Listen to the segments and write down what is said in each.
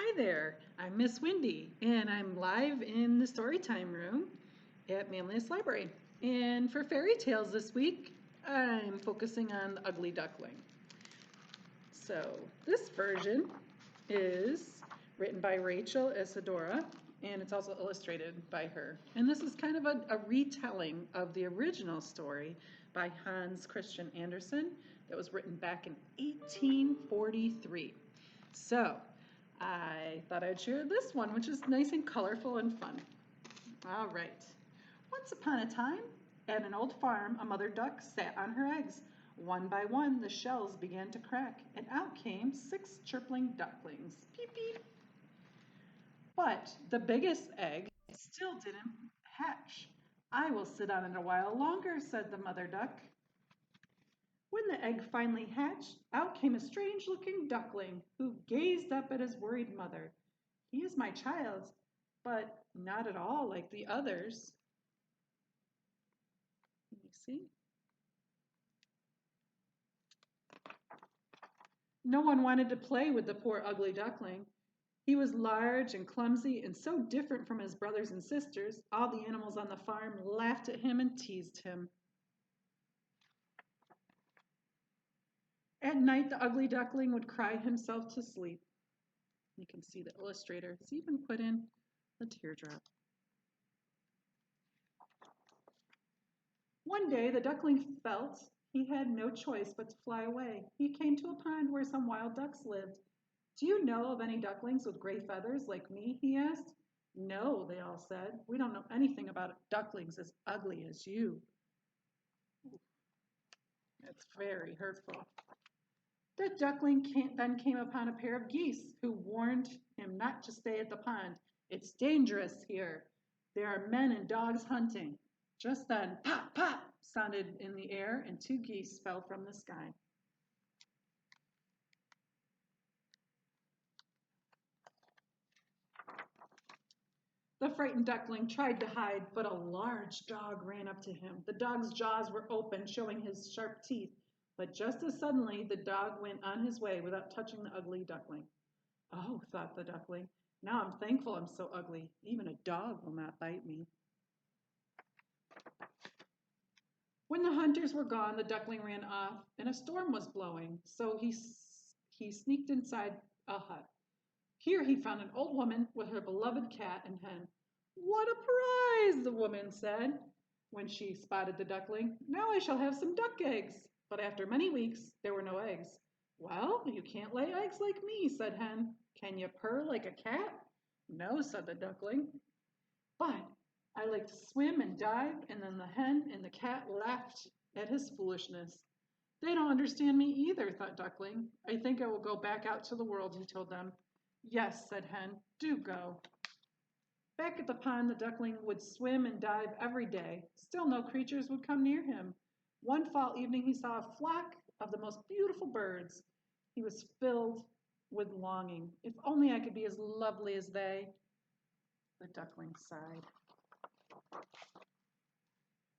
Hi there, I'm Miss Wendy, and I'm live in the Storytime room at Manlius Library. And for fairy tales this week, I'm focusing on the Ugly Duckling. So this version is written by Rachel Isadora, and it's also illustrated by her. And this is kind of a retelling of the original story by Hans Christian Andersen that was written back in 1843. So I thought I'd share this one, which is nice and colorful and fun. All right. Once upon a time, at an old farm, a mother duck sat on her eggs. One by one, the shells began to crack, and out came 6 chirpling ducklings. Peep, peep. But the biggest egg still didn't hatch. I will sit on it a while longer, said the mother duck. When the egg finally hatched, out came a strange-looking duckling who gazed up at his worried mother. He is my child, but not at all like the others. Let me see. No one wanted to play with the poor ugly duckling. He was large and clumsy and so different from his brothers and sisters, all the animals on the farm laughed at him and teased him. At night, the ugly duckling would cry himself to sleep. You can see the illustrator has even put in a teardrop. One day, the duckling felt he had no choice but to fly away. He came to a pond where some wild ducks lived. Do you know of any ducklings with gray feathers like me? He asked. No, they all said. We don't know anything about ducklings as ugly as you. That's very hurtful. The duckling then came upon a pair of geese who warned him not to stay at the pond. It's dangerous here. There are men and dogs hunting. Just then, pop, pop, sounded in the air, and 2 geese fell from the sky. The frightened duckling tried to hide, but a large dog ran up to him. The dog's jaws were open, showing his sharp teeth. But just as suddenly, the dog went on his way without touching the ugly duckling. Oh, thought the duckling, now I'm thankful I'm so ugly. Even a dog will not bite me. When the hunters were gone, the duckling ran off, and a storm was blowing, so he sneaked inside a hut. Here he found an old woman with her beloved cat and hen. What a prize, the woman said when she spotted the duckling. Now I shall have some duck eggs. But after many weeks, there were no eggs. Well, you can't lay eggs like me, said Hen. Can you purr like a cat? No, said the duckling. But I like to swim and dive, and then the hen and the cat laughed at his foolishness. They don't understand me either, thought Duckling. I think I will go back out to the world, he told them. Yes, said Hen, do go. Back at the pond, the duckling would swim and dive every day. Still no creatures would come near him. One fall evening he saw a flock of the most beautiful birds. He was filled with longing. If only I could be as lovely as they. The duckling sighed.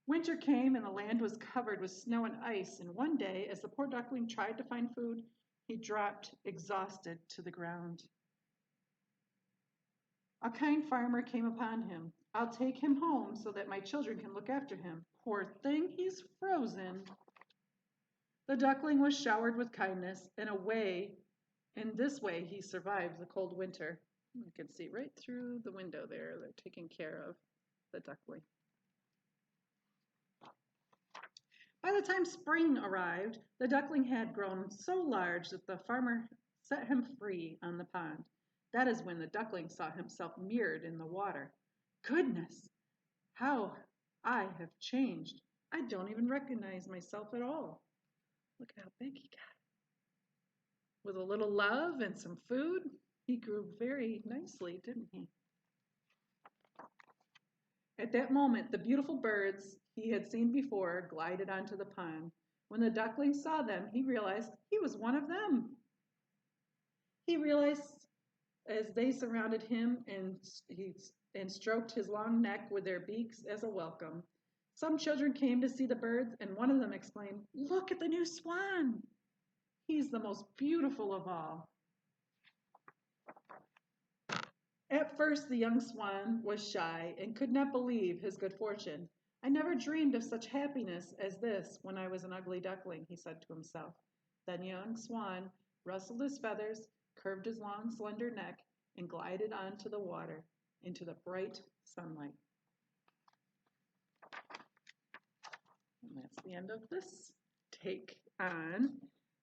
Winter came and the land was covered with snow and ice, and one day, as the poor duckling tried to find food, he dropped exhausted to the ground. A kind farmer came upon him. I'll take him home so that my children can look after him. Poor thing, he's frozen. The duckling was showered with kindness, and in this way he survived the cold winter. You can see right through the window there, they're taking care of the duckling. By the time spring arrived, the duckling had grown so large that the farmer set him free on the pond. That is when the duckling saw himself mirrored in the water. Goodness, how I have changed. I don't even recognize myself at all. Look at how big he got. With a little love and some food, he grew very nicely, didn't he? At that moment, the beautiful birds he had seen before glided onto the pond. When the duckling saw them, he realized he was one of them. He realized as they surrounded him and stroked his long neck with their beaks as a welcome. Some children came to see the birds, and one of them exclaimed, "Look at the new swan! He's the most beautiful of all." first the young swan was shy and could not believe his good fortune. I never dreamed of such happiness as this when I was an ugly duckling, he said to himself. Then young swan rustled his feathers, curved his long, slender neck, and glided onto the water, into the bright sunlight. And that's the end of this take on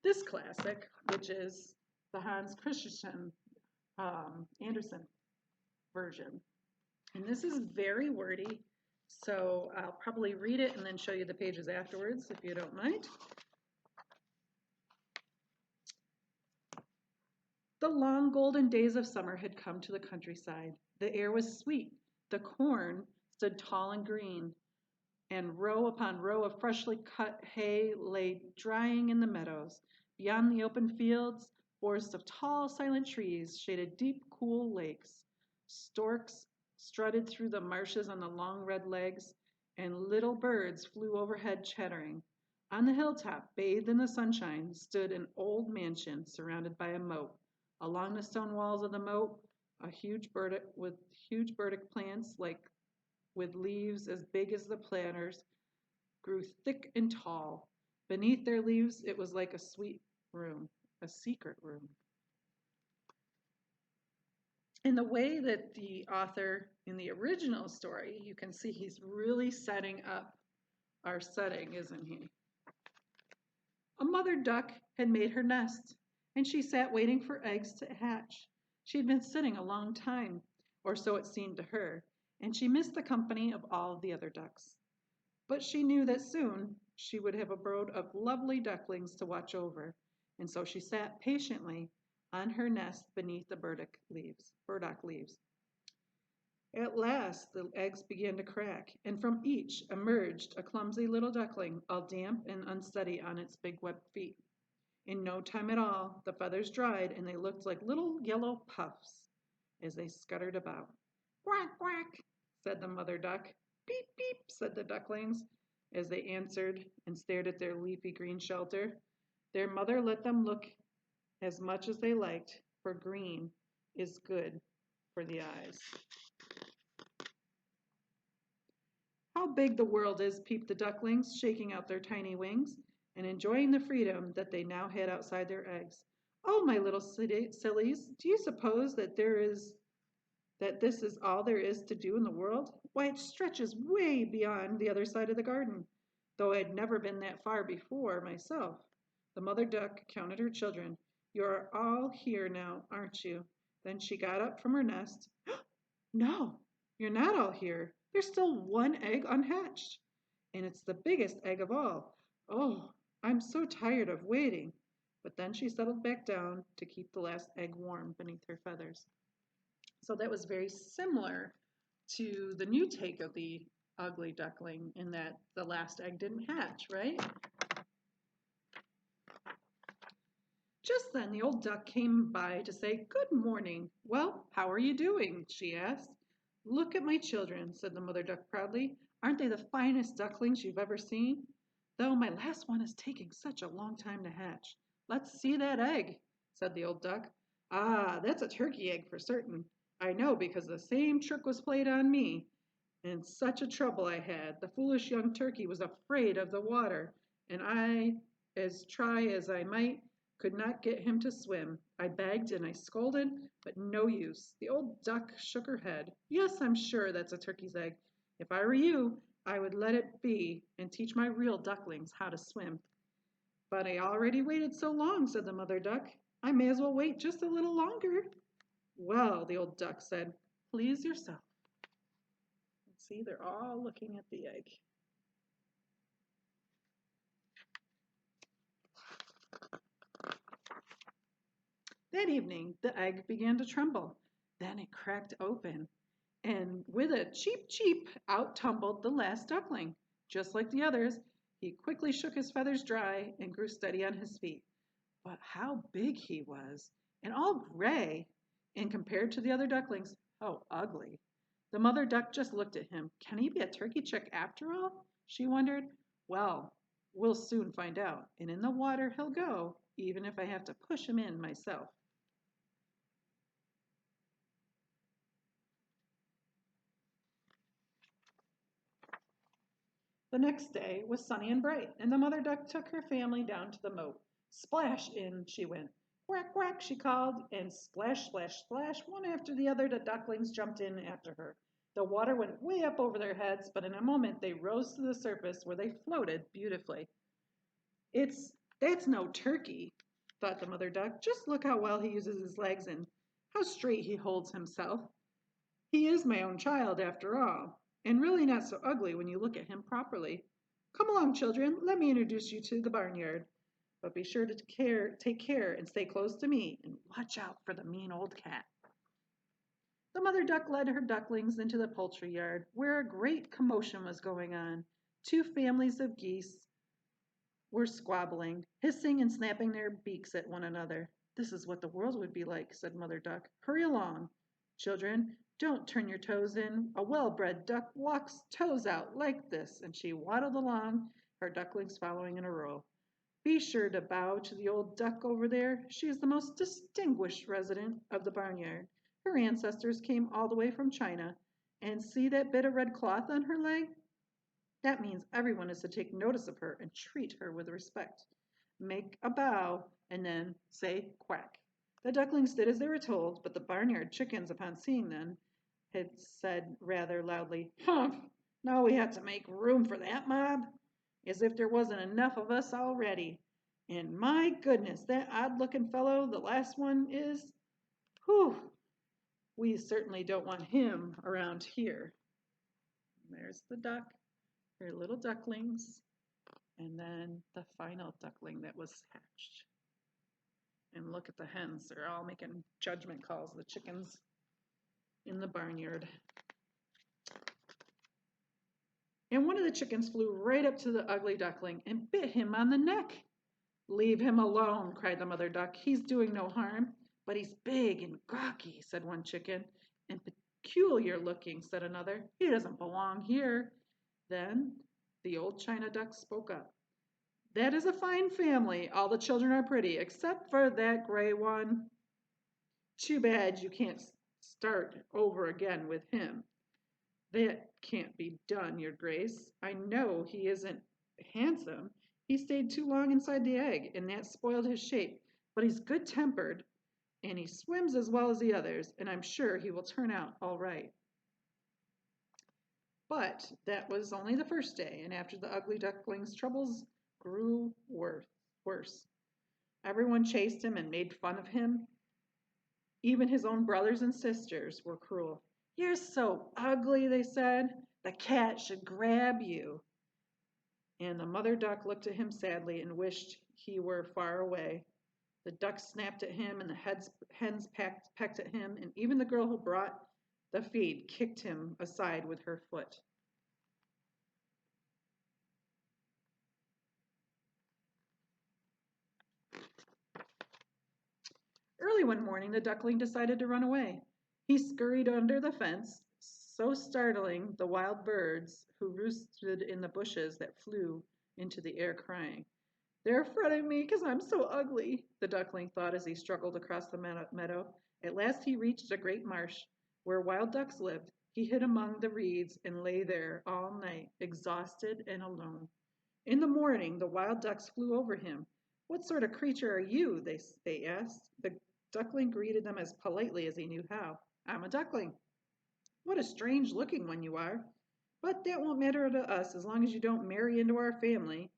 this classic, which is the Hans Christian Andersen version. And this is very wordy, so I'll probably read it and then show you the pages afterwards, if you don't mind. The long golden days of summer had come to the countryside. The air was sweet. The corn stood tall and green, and row upon row of freshly cut hay lay drying in the meadows. Beyond the open fields, forests of tall, silent trees shaded deep, cool lakes. Storks strutted through the marshes on the long red legs, and little birds flew overhead chattering. On the hilltop, bathed in the sunshine, stood an old mansion surrounded by a moat. Along the stone walls of the moat, a huge burdock with huge burdock plants with leaves as big as the planters grew thick and tall. Beneath their leaves, it was like a sweet room, a secret room. In the way that the author in the original story, you can see he's really setting up our setting, isn't he? A mother duck had made her nest, and she sat waiting for eggs to hatch. She had been sitting a long time, or so it seemed to her, and she missed the company of all the other ducks. But she knew that soon she would have a brood of lovely ducklings to watch over, and so she sat patiently on her nest beneath the burdock leaves. At last the eggs began to crack, and from each emerged a clumsy little duckling, all damp and unsteady on its big webbed feet. In no time at all, the feathers dried, and they looked like little yellow puffs as they scuttered about. Quack, quack, said the mother duck. Beep, beep, said the ducklings, as they answered and stared at their leafy green shelter. Their mother let them look as much as they liked, for green is good for the eyes. How big the world is, peeped the ducklings, shaking out their tiny wings and enjoying the freedom that they now had outside their eggs. Oh, my little sillies, do you suppose that this is all there is to do in the world? Why, it stretches way beyond the other side of the garden, though I had never been that far before myself. The mother duck counted her children. You are all here now, aren't you? Then she got up from her nest. No, you're not all here. There's still one egg unhatched, and it's the biggest egg of all. Oh, I'm so tired of waiting. But then she settled back down to keep the last egg warm beneath her feathers. So that was very similar to the new take of the Ugly Duckling in that the last egg didn't hatch, right? Just then the old duck came by to say, "Good morning. Well, how are you doing?" she asked. "Look at my children," said the mother duck proudly. "Aren't they the finest ducklings you've ever seen? Though my last one is taking such a long time to hatch." "Let's see that egg," said the old duck. "Ah, that's a turkey egg for certain. I know because the same trick was played on me. And such a trouble I had. The foolish young turkey was afraid of the water, and I, as try as I might, could not get him to swim. I begged and I scolded, but no use." The old duck shook her head. "Yes, I'm sure that's a turkey's egg. If I were you, I would let it be and teach my real ducklings how to swim." "But I already waited so long," said the mother duck. "I may as well wait just a little longer." "Well," the old duck said, "please yourself." See, they're all looking at the egg. That evening, the egg began to tremble. Then it cracked open, and with a cheep cheep, out tumbled the last duckling. Just like the others, he quickly shook his feathers dry and grew steady on his feet. But how big he was, and all gray, and compared to the other ducklings, how ugly. The mother duck just looked at him. Can he be a turkey chick after all? She wondered. Well, we'll soon find out, and in the water he'll go, even if I have to push him in myself. The next day was sunny and bright, and the mother duck took her family down to the moat. Splash in she went. Quack, quack, she called, and splash, splash, splash, one after the other, the ducklings jumped in after her. The water went way up over their heads, but in a moment they rose to the surface where they floated beautifully. That's no turkey, thought the mother duck. Just look how well he uses his legs and how straight he holds himself. He is my own child after all, and really not so ugly when you look at him properly. Come along, children, let me introduce you to the barnyard. But be sure to take care and stay close to me, and watch out for the mean old cat. The mother duck led her ducklings into the poultry yard, where a great commotion was going on. Two families of geese were squabbling, hissing and snapping their beaks at one another. This is what the world would be like, said Mother Duck. Hurry along. Children, don't turn your toes in. A well-bred duck walks toes out like this, and she waddled along, her ducklings following in a row. Be sure to bow to the old duck over there. She is the most distinguished resident of the barnyard. Her ancestors came all the way from China. And see that bit of red cloth on her leg? That means everyone is to take notice of her and treat her with respect. Make a bow and then say quack. The ducklings did as they were told, but the barnyard chickens, upon seeing them, had said rather loudly, Humph! Now we have to make room for that mob? As if there wasn't enough of us already. And my goodness, that odd-looking fellow, the last one, is... Whew! We certainly don't want him around here. There's the duck. Her little ducklings, and then the final duckling that was hatched. And look at the hens. They're all making judgment calls, the chickens in the barnyard. And one of the chickens flew right up to the ugly duckling and bit him on the neck. Leave him alone, cried the mother duck. He's doing no harm. But he's big and gawky, said one chicken. And peculiar looking, said another. He doesn't belong here. Then the old china duck spoke up. That is a fine family. All the children are pretty, except for that gray one. Too bad you can't start over again with him. That can't be done, your grace. I know he isn't handsome. He stayed too long inside the egg, and that spoiled his shape. But he's good-tempered, and he swims as well as the others, and I'm sure he will turn out all right. But that was only the first day, and after the ugly duckling's troubles grew worse. Everyone chased him and made fun of him. Even his own brothers and sisters were cruel. You're so ugly, they said. The cat should grab you. And the mother duck looked at him sadly and wished he were far away. The ducks snapped at him, and the hens pecked at him, and even the girl who brought the feed kicked him aside with her foot. Early one morning, the duckling decided to run away. He scurried under the fence, so startling the wild birds who roosted in the bushes that flew into the air crying. They're afraid of me because I'm so ugly, the duckling thought as he struggled across the meadow. At last he reached a great marsh where wild ducks lived. He hid among the reeds and lay there all night, exhausted and alone. In the morning, the wild ducks flew over him. What sort of creature are you? They asked. The duckling greeted them as politely as he knew how. I'm a duckling. What a strange looking one you are. But that won't matter to us as long as you don't marry into our family.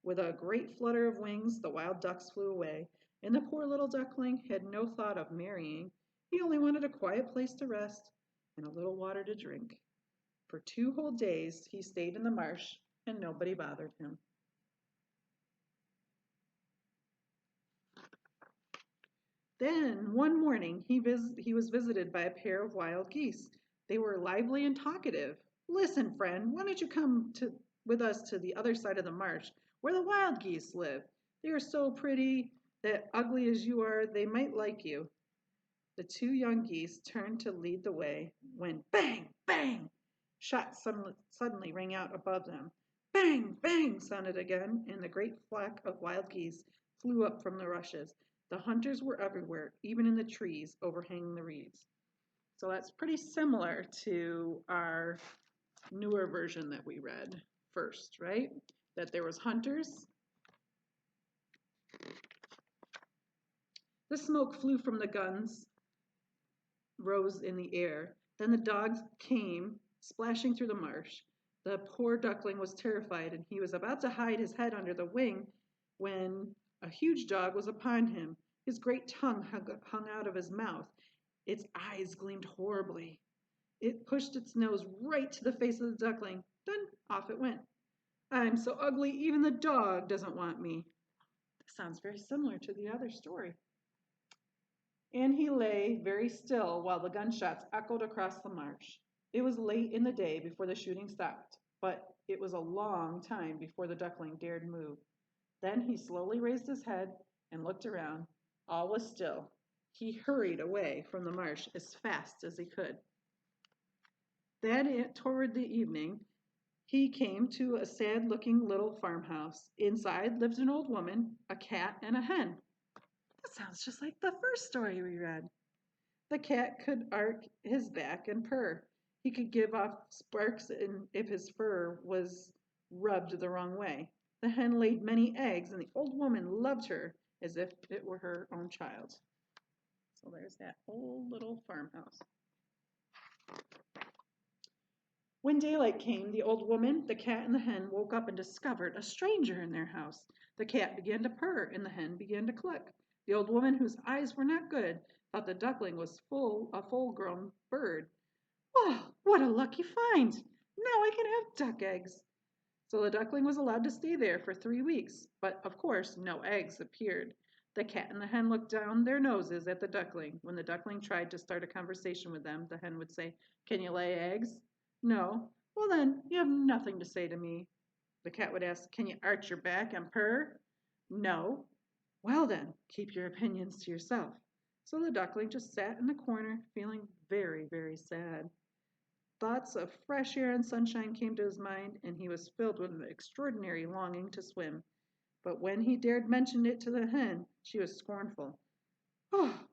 With a great flutter of wings, the wild ducks flew away, and the poor little duckling had no thought of marrying. He only wanted a quiet place to rest and a little water to drink. For 2 whole days he stayed in the marsh, and nobody bothered him. Then, one morning, he was visited by a pair of wild geese. They were lively and talkative. Listen, friend, why don't you come with us to the other side of the marsh, where the wild geese live? They are so pretty that, ugly as you are, they might like you. The 2 young geese turned to lead the way when bang, bang! Shots suddenly rang out above them. Bang, bang sounded again, and the great flock of wild geese flew up from the rushes. The hunters were everywhere, even in the trees overhanging the reeds. So that's pretty similar to our newer version that we read first, right? That there was hunters. The smoke flew from the guns, rose in the air. Then the dogs came splashing through the marsh. The poor duckling was terrified, and he was about to hide his head under the wing when a huge dog was upon him. His great tongue hung out of his mouth. Its eyes gleamed horribly. It pushed its nose right to the face of the duckling. Then off it went. I'm so ugly, even the dog doesn't want me. This sounds very similar to the other story. And he lay very still while the gunshots echoed across the marsh. It was late in the day before the shooting stopped, but it was a long time before the duckling dared move. Then he slowly raised his head and looked around. All was still. He hurried away from the marsh as fast as he could. Then, toward the evening, he came to a sad-looking little farmhouse. Inside lived an old woman, a cat, and a hen. That sounds just like the first story we read. The cat could arch his back and purr. He could give off sparks if his fur was rubbed the wrong way. The hen laid many eggs, and the old woman loved her as if it were her own child. So there's that old little farmhouse. When daylight came, the old woman, the cat, and the hen woke up and discovered a stranger in their house. The cat began to purr, and the hen began to cluck. The old woman, whose eyes were not good, thought the duckling was a full-grown bird. Oh, what a lucky find! Now I can have duck eggs. So the duckling was allowed to stay there for 3 weeks, but of course no eggs appeared. The cat and the hen looked down their noses at the duckling. When the duckling tried to start a conversation with them, the hen would say, "Can you lay eggs?" "No." "Well then, you have nothing to say to me." The cat would ask, "Can you arch your back and purr?" "No." "Well then, keep your opinions to yourself." So the duckling just sat in the corner, feeling very, very sad. Thoughts of fresh air and sunshine came to his mind, and he was filled with an extraordinary longing to swim. But when he dared mention it to the hen, she was scornful. "Oh,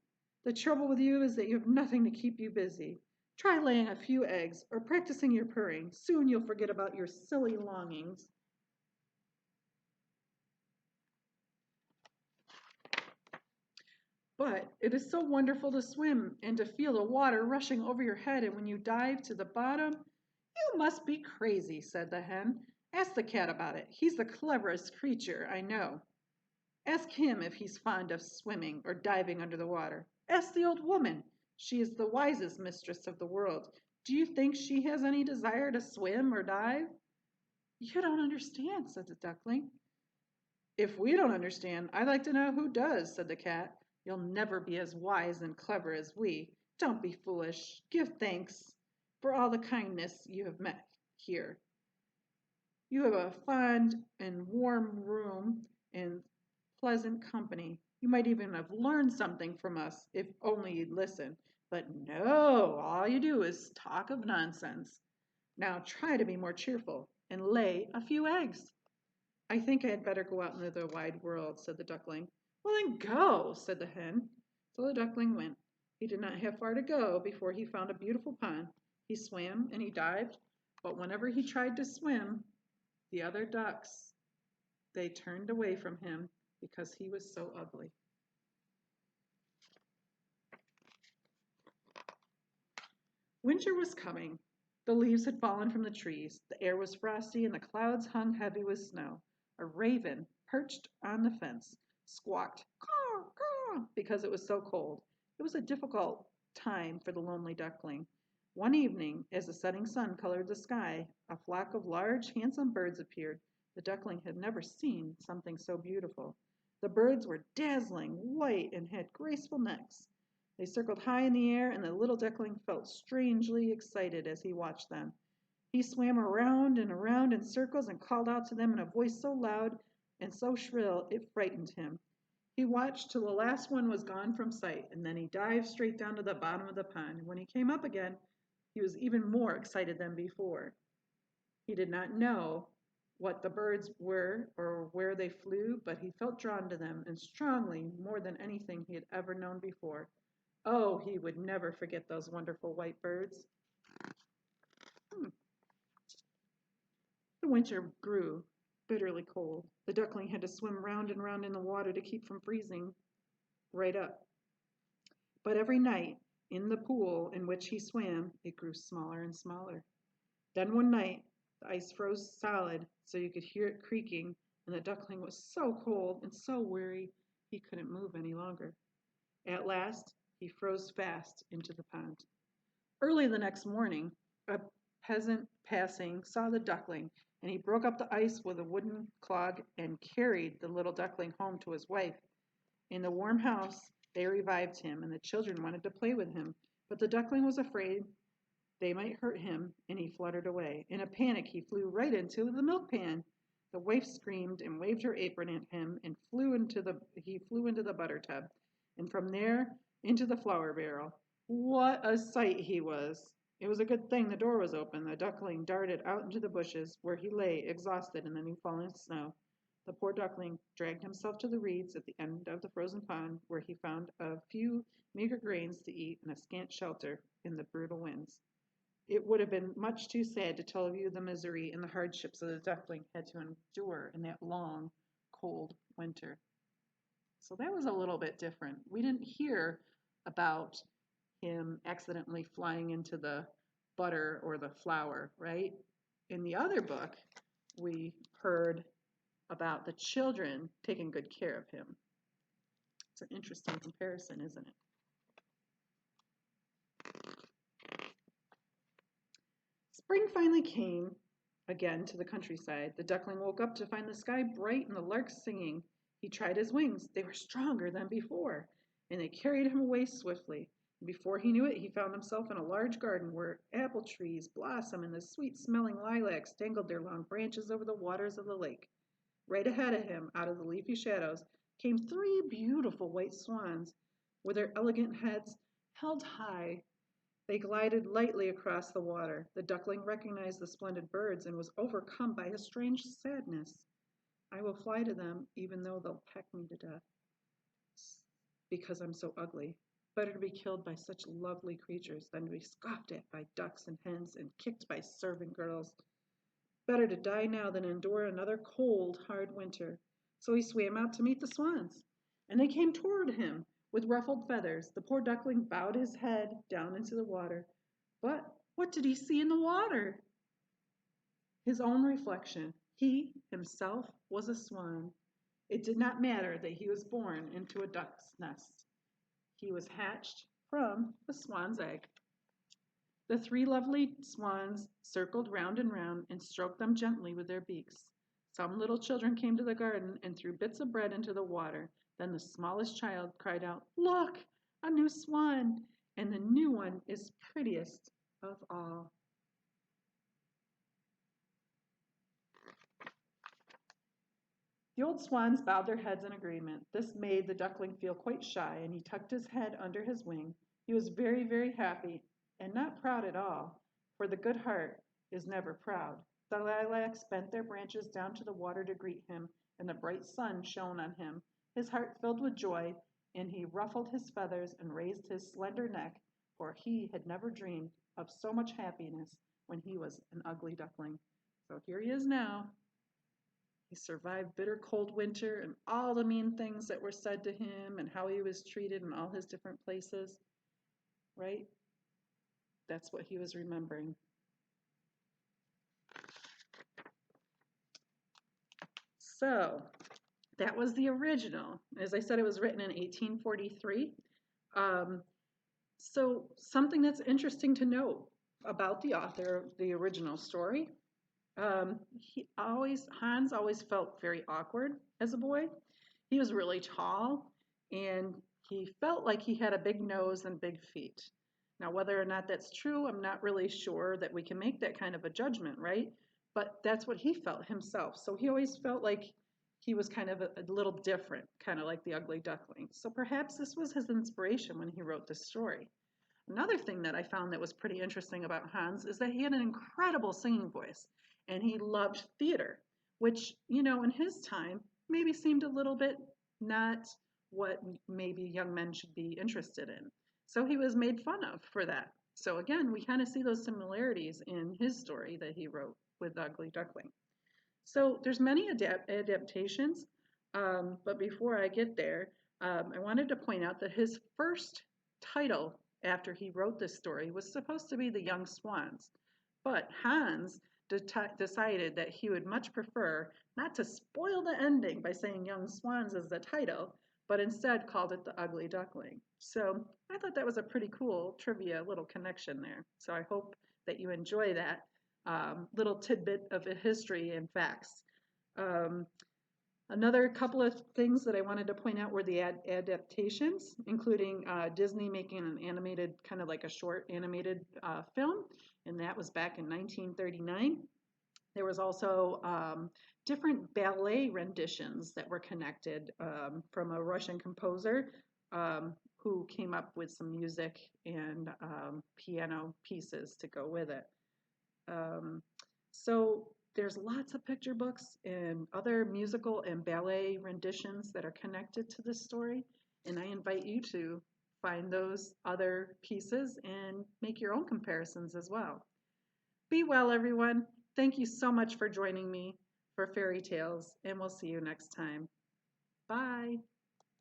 the trouble with you is that you have nothing to keep you busy. Try laying a few eggs or practicing your purring. Soon you'll forget about your silly longings." But it is so wonderful to swim and to feel the water rushing over your head, and when you dive to the bottom, "You must be crazy," said the hen. "Ask the cat about it. He's the cleverest creature I know. Ask him if he's fond of swimming or diving under the water. Ask the old woman. She is the wisest mistress of the world. Do you think she has any desire to swim or dive?" "You don't understand," said the duckling. "If we don't understand, I'd like to know who does," said the cat. "You'll never be as wise and clever as we. Don't be foolish. Give thanks for all the kindness you have met here. You have a fond and warm room and pleasant company. You might even have learned something from us if only you'd listen. But no, all you do is talk of nonsense. Now try to be more cheerful and lay a few eggs." "I think I had better go out into the wide world," said the duckling. "Well, then go," said the hen. So the duckling went. He did not have far to go before he found a beautiful pond. He swam and he dived, but whenever he tried to swim, the other ducks, they turned away from him because he was so ugly. Winter was coming. The leaves had fallen from the trees. The air was frosty and the clouds hung heavy with snow. A raven, perched on the fence, squawked caw, caw, because it was so cold. It was a difficult time for the lonely duckling. One evening, as the setting sun colored the sky, a flock of large, handsome birds appeared. The duckling had never seen something so beautiful. The birds were dazzling white and had graceful necks. They circled high in the air, and the little duckling felt strangely excited as he watched them. He swam around in circles and called out to them in a voice so loud and so shrill it frightened him. He watched till the last one was gone from sight, and then he dived straight down to the bottom of the pond. When he came up again, he was even more excited than before. He did not know what the birds were or where they flew, but he felt drawn to them, and strongly, more than anything he had ever known before. Oh, he would never forget those wonderful white birds. The winter grew bitterly cold. The duckling had to swim round and round in the water to keep from freezing right up. But every night, in the pool in which he swam, it grew smaller and smaller. Then one night, the ice froze solid so you could hear it creaking, and the duckling was so cold and so weary he couldn't move any longer. At last, he froze fast into the pond. Early the next morning, a peasant passing saw the duckling, and he broke up the ice with a wooden clog and carried the little duckling home to his wife. In the warm house, they revived him, and the children wanted to play with him, but the duckling was afraid they might hurt him, and he fluttered away. In a panic, he flew right into the milk pan. The wife screamed and waved her apron at him, and he flew into the butter tub, and from there into the flour barrel. What a sight he was! It was a good thing the door was open. The duckling darted out into the bushes, where he lay exhausted in the new fallen snow. The poor duckling dragged himself to the reeds at the end of the frozen pond, where he found a few meager grains to eat and a scant shelter in the brutal winds. It would have been much too sad to tell you the misery and the hardships that the duckling had to endure in that long, cold winter. So that was a little bit different. We didn't hear about him accidentally flying into the butter or the flour, right? In the other book, we heard about the children taking good care of him. It's an interesting comparison, isn't it? Spring finally came again to the countryside. The duckling woke up to find the sky bright and the larks singing. He tried his wings. They were stronger than before, and they carried him away swiftly. Before he knew it, he found himself in a large garden where apple trees blossomed and the sweet-smelling lilacs dangled their long branches over the waters of the lake. Right ahead of him, out of the leafy shadows, came three beautiful white swans, with their elegant heads held high. They glided lightly across the water. The duckling recognized the splendid birds and was overcome by a strange sadness. I will fly to them, even though they'll peck me to death, because I'm so ugly. Better to be killed by such lovely creatures than to be scoffed at by ducks and hens and kicked by servant girls. Better to die now than endure another cold, hard winter. So he swam out to meet the swans, and they came toward him with ruffled feathers. The poor duckling bowed his head down into the water. But what did he see in the water? His own reflection. He himself was a swan. It did not matter that he was born into a duck's nest. He was hatched from a swan's egg. The three lovely swans circled round and round and stroked them gently with their beaks. Some little children came to the garden and threw bits of bread into the water. Then the smallest child cried out, "Look, a new swan, and the new one is prettiest of all." The old swans bowed their heads in agreement. This made the duckling feel quite shy, and he tucked his head under his wing. He was very, very happy, and not proud at all, for the good heart is never proud. The lilacs bent their branches down to the water to greet him, and the bright sun shone on him. His heart filled with joy, and he ruffled his feathers and raised his slender neck, for he had never dreamed of so much happiness when he was an ugly duckling. So here he is now. He survived bitter cold winter and all the mean things that were said to him and how he was treated in all his different places, right? That's what he was remembering. So that was the original. As I said, it was written in 1843. So something that's interesting to note about the author of the original story, Hans always felt very awkward as a boy. He was really tall, and he felt like he had a big nose and big feet. Now, whether or not that's true, I'm not really sure that we can make that kind of a judgment, right? But that's what he felt himself. So he always felt like he was kind of a little different, kind of like the Ugly Duckling. So perhaps this was his inspiration when he wrote this story. Another thing that I found that was pretty interesting about Hans is that he had an incredible singing voice, and he loved theater, which, in his time maybe seemed a little bit not what maybe young men should be interested in. So he was made fun of for that. So again, we kind of see those similarities in his story that he wrote with Ugly Duckling. So there's many adaptations, but before I get there, I wanted to point out that his first title after he wrote this story was supposed to be The Young Swans, but Hans decided that he would much prefer not to spoil the ending by saying Young Swans as the title, but instead called it The Ugly Duckling. So I thought that was a pretty cool trivia little connection there. So I hope that you enjoy that little tidbit of history and facts. Um, Another couple of things that I wanted to point out were the adaptations, including Disney making an animated, kind of like a short animated film, and that was back in 1939. There was also different ballet renditions that were connected from a Russian composer who came up with some music and piano pieces to go with it. Um, so there's lots of picture books and other musical and ballet renditions that are connected to this story, and I invite you to find those other pieces and make your own comparisons as well. Be well, everyone. Thank you so much for joining me for Fairy Tales, and we'll see you next time. Bye.